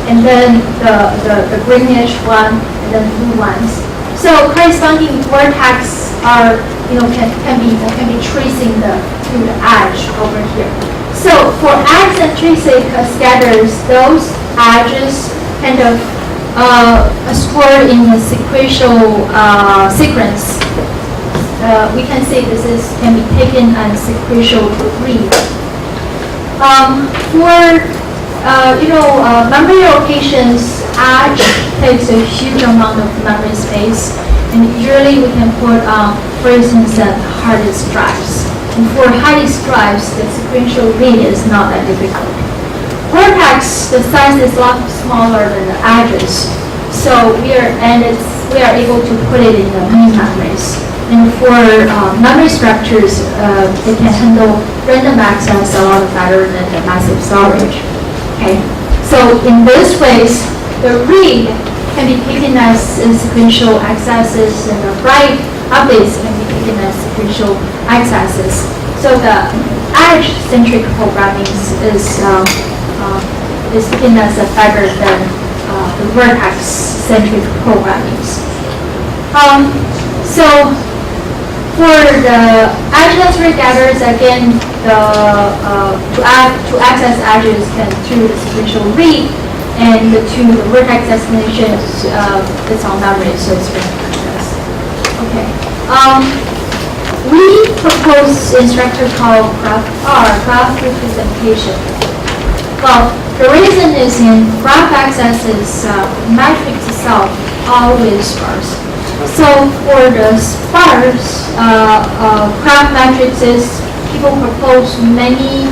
and then the greenish one, and then blue ones. So corresponding vertex are, can be tracing through the edge over here. So for ag-centric scatters, those edges kind of scored in a sequential sequence. We can say can be taken as sequential read. Memory locations, edge takes a huge amount of memory space, and usually we can put, for instance, hard disk drives. And for hard disk drives, the sequential read is not that difficult. Vertex, the size is a lot smaller than the edges, so we are able to put it in the main memories. And for memory structures, it can handle random access a lot better than the massive storage. Okay, so in this ways, the read can be taken as sequential accesses, and the write updates can be taken as sequential accesses. So the edge-centric programming is taken as better than the vertex-centric programming. So for the edge-centric gathers, again, to access edges can through the sequential read, and to the vertex destination, it's on memory, so it's random access. Okay. We propose a structure called graph representation. Well, the reason is in graph accesses, matrix itself always sparse. So for the sparse graph matrices, people propose many,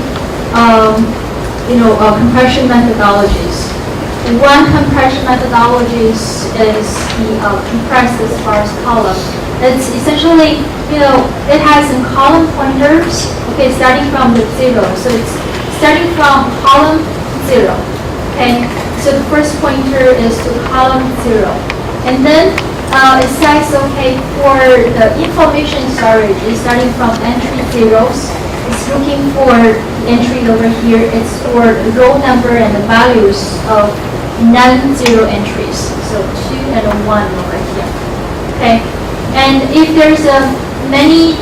compression methodologies. One compression methodology is the compressed sparse column. It's essentially, it has some column pointers, okay, starting from the 0. So it's starting from column 0, okay? So the first pointer is to column 0. And then it says, okay, for the information storage, it's starting from entry zeros. It's looking for the entry over here. It's for the row number and the values of non-zero entries. So 2 and 1 over here, okay? And if there's many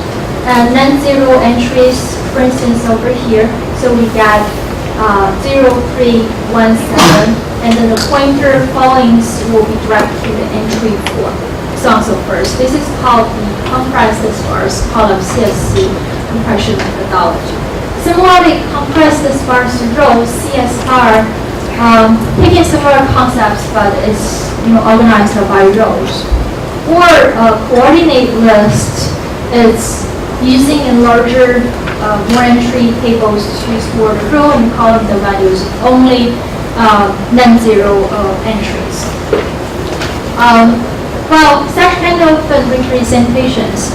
non-zero entries, for instance, over here, so we got 0, 3, 1, 7, and then the pointer followings will be directed to the entry 4, so on and so forth. This is called the compressed sparse column CSC compression methodology. Similarly, compressed sparse row CSR, taking similar concepts, but it's organized by rows. Or coordinate list, it's using a larger, more entry tables to store the row and column the values, only non-zero entries. Well, such kind of representations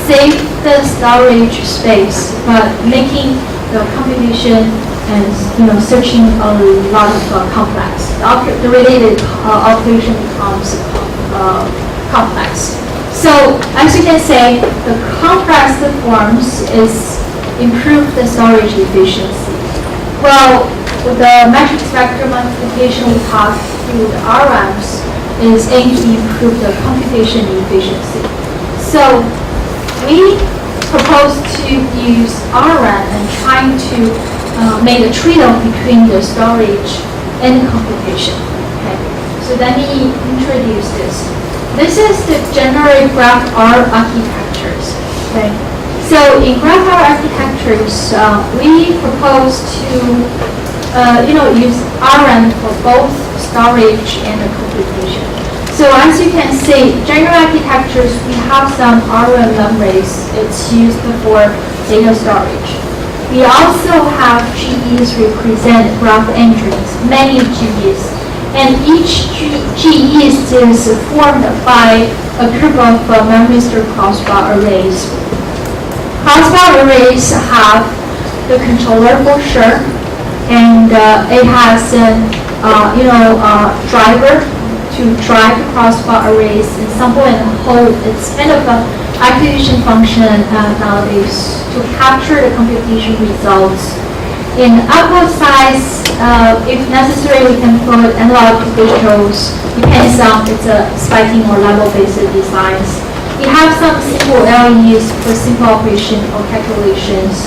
save the storage space, but making the computation and searching a lot of complex. The related operation becomes complex. So as you can say, the compressed forms is improve the storage efficiency. Well, the matrix vector multiplication we talked through the RMs is aimed to improve the computation efficiency. So we propose to use RM and trying to make a trade-off between the storage and the computation. Okay, so let me introduce this. This is the general graph R architectures. Okay, so in graph R architectures, we propose to use RM for both storage and the computation. So as you can see, general architectures, we have some RM memories. It's used for data storage. We also have GEs represent graph entries, many GEs. And each GE is formed by a group of memory store crossbar arrays. Crossbar arrays have the controller for sure, and it has a driver to drive the crossbar arrays, and sample and hold. It's kind of an activation function nowadays to capture the computation results In output size, if necessary, we can put analog to digitals. Depends on it's a spiking or level-based designs. We have some simple LEDs for simple operation or calculations.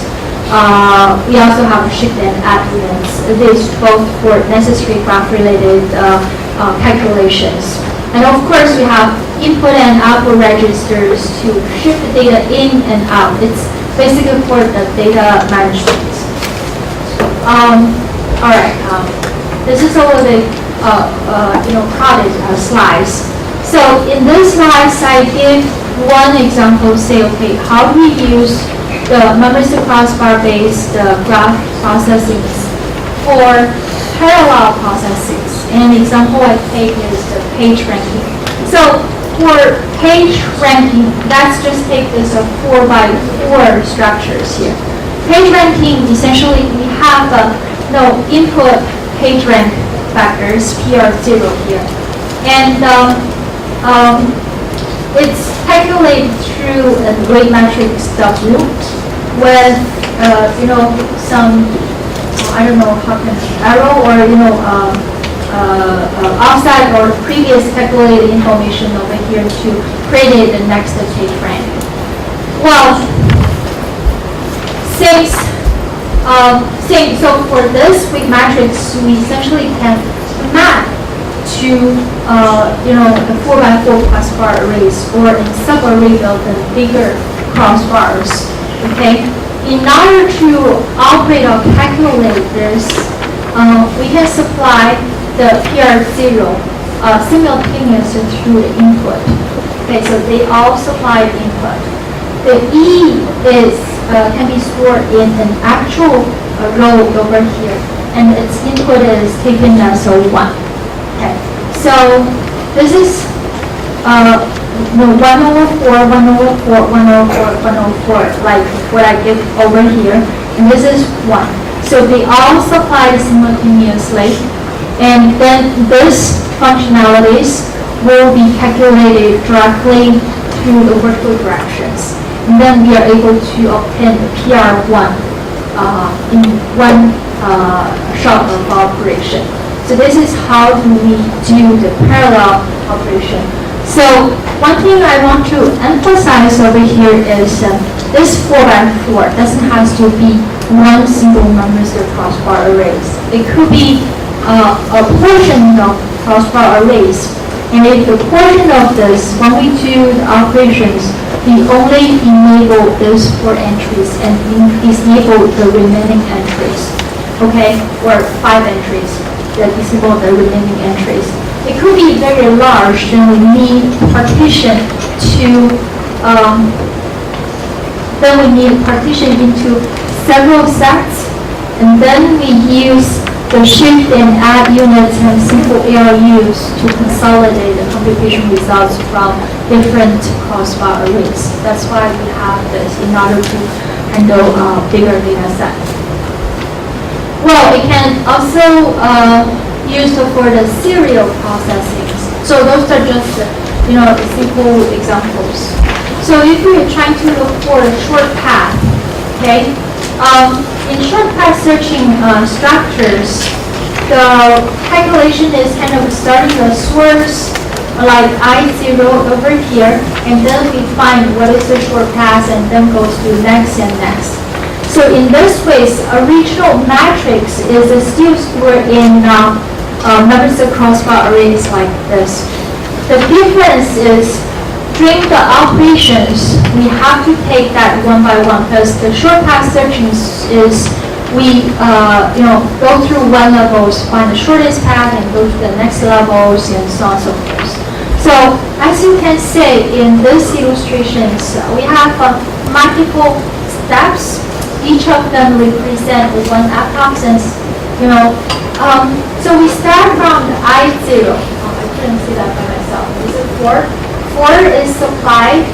We also have shift and add units. These both for necessary graph-related calculations. And of course, we have input and output registers to shift the data in and out. It's basically for the data management. All right. This is all of the crowded slides. So in this slides, I give one example. Say, okay, how do we use the memory crossbar-based graph processing for parallel processing? And an example I take is the page ranking. So for page ranking, let's just take this 4x4 structures here. Page ranking, essentially, we have input page rank factors, PR0 here. And it's calculated through a weight matrix W with, some, I don't know how can arrow or, offset or previous calculated information over here to create the next page rank. Well, so for this weight matrix, we essentially can map to the 4x4 crossbar arrays, or in sub-array build the bigger crossbars. Okay. In order to operate or calculate this, we can supply the PR0 simultaneously through the input. Okay, so they all supply the input. The E can be stored in an actual row over here, and its input is taken as a 1. Okay, so this is 1 over 4, 1 over 4, 1 over 4, 1 over 4, like what I give over here, and this is 1. So they all supply simultaneously, and then this functionalities will be calculated directly through the vertical directions. And then we are able to obtain the PR1 in one shot of operation. So this is how we do the parallel operation. So one thing I want to emphasize over here is this 4x4 doesn't have to be one single member crossbar arrays. It could be a portion of crossbar arrays. And if the portion of this, when we do the operations, we only enable those 4 entries and disable the remaining entries, okay, or 5 entries that disable the remaining entries. It could be very large, then we need partition into several sets, and then we use the shift and add units and simple ALUs to consolidate the computation results from different crossbar arrays. That's why we have this in order to handle bigger data set. Well, it can also used for the serial processing. So those are just simple examples. So if we're trying to look for a short path, okay, in short path searching structures, the calculation is kind of starting the source like I0 over here, and then we find what is the short path and then goes to next and next. So in this ways, original matrix is still stored in members of crossbar arrays like this. The difference is during the operations, we have to take that one by one, because the short path searching is we go through one levels, find the shortest path, and go to the next levels, and so on and so forth. So as you can see in these illustrations, we have multiple steps. Each of them represent one epoch, and so we start from the I0. I couldn't see that by myself. This is 4. 4 is supplied,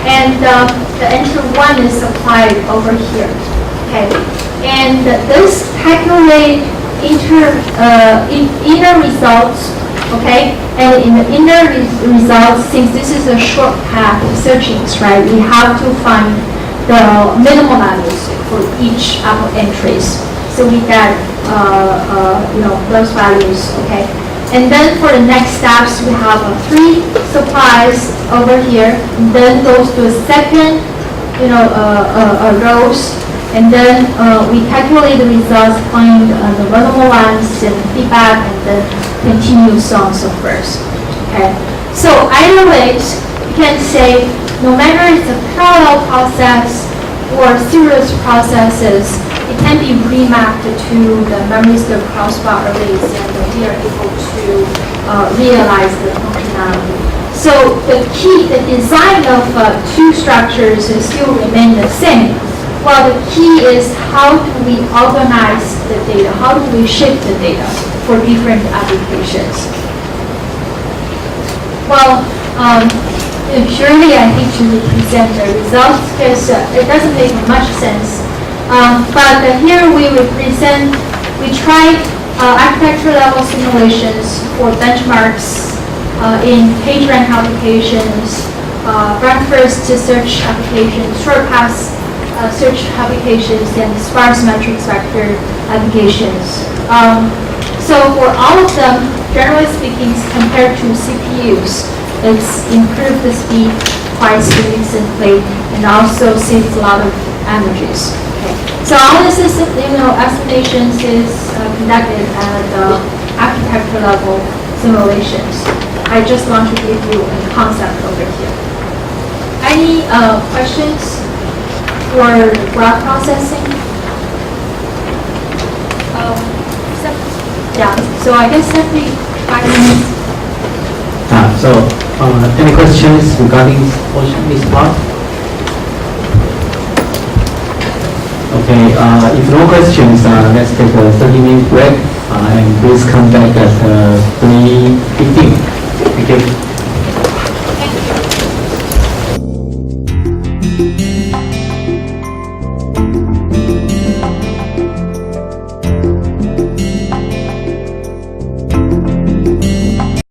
and the entry 1 is supplied over here. Okay, and this calculate inner results. Okay, and in the inner results, since this is a short path searchings, right? We have to find the minimal values for each entries. So we get, those values, okay? And then for the next steps, we have 3 supplies over here, and then goes to a second, rows, and then we calculate the results, find the normal ones and feedback, and then continue so on and so forth. Okay. So either ways, you can say no matter it's a parallel process or serious processes, it can be remapped to the memory state crossbar arrays, and we are able to realize the functionality. So the design of 2 structures is still remain the same. Well, the key is how do we organize the data? How do we shape the data for different applications? Well, purely I hate to represent the results because it doesn't make much sense. But here we tried architecture level simulations for benchmarks in PageRank applications, breadth-first search applications, short-pass search applications, and sparse matrix vector applications. So for all of them, generally speaking, compared to CPUs, it's improved the speed quite significantly and also saves a lot of energies. Okay. So all this is, estimations is conducted at the architecture level simulations. I just want to give you a concept over here. Any questions for graph processing? Yeah, so I guess every 5 minutes. Any questions regarding this part? Okay, if no questions, let's take a 30-minute break and please come back at 3:15. Thank you.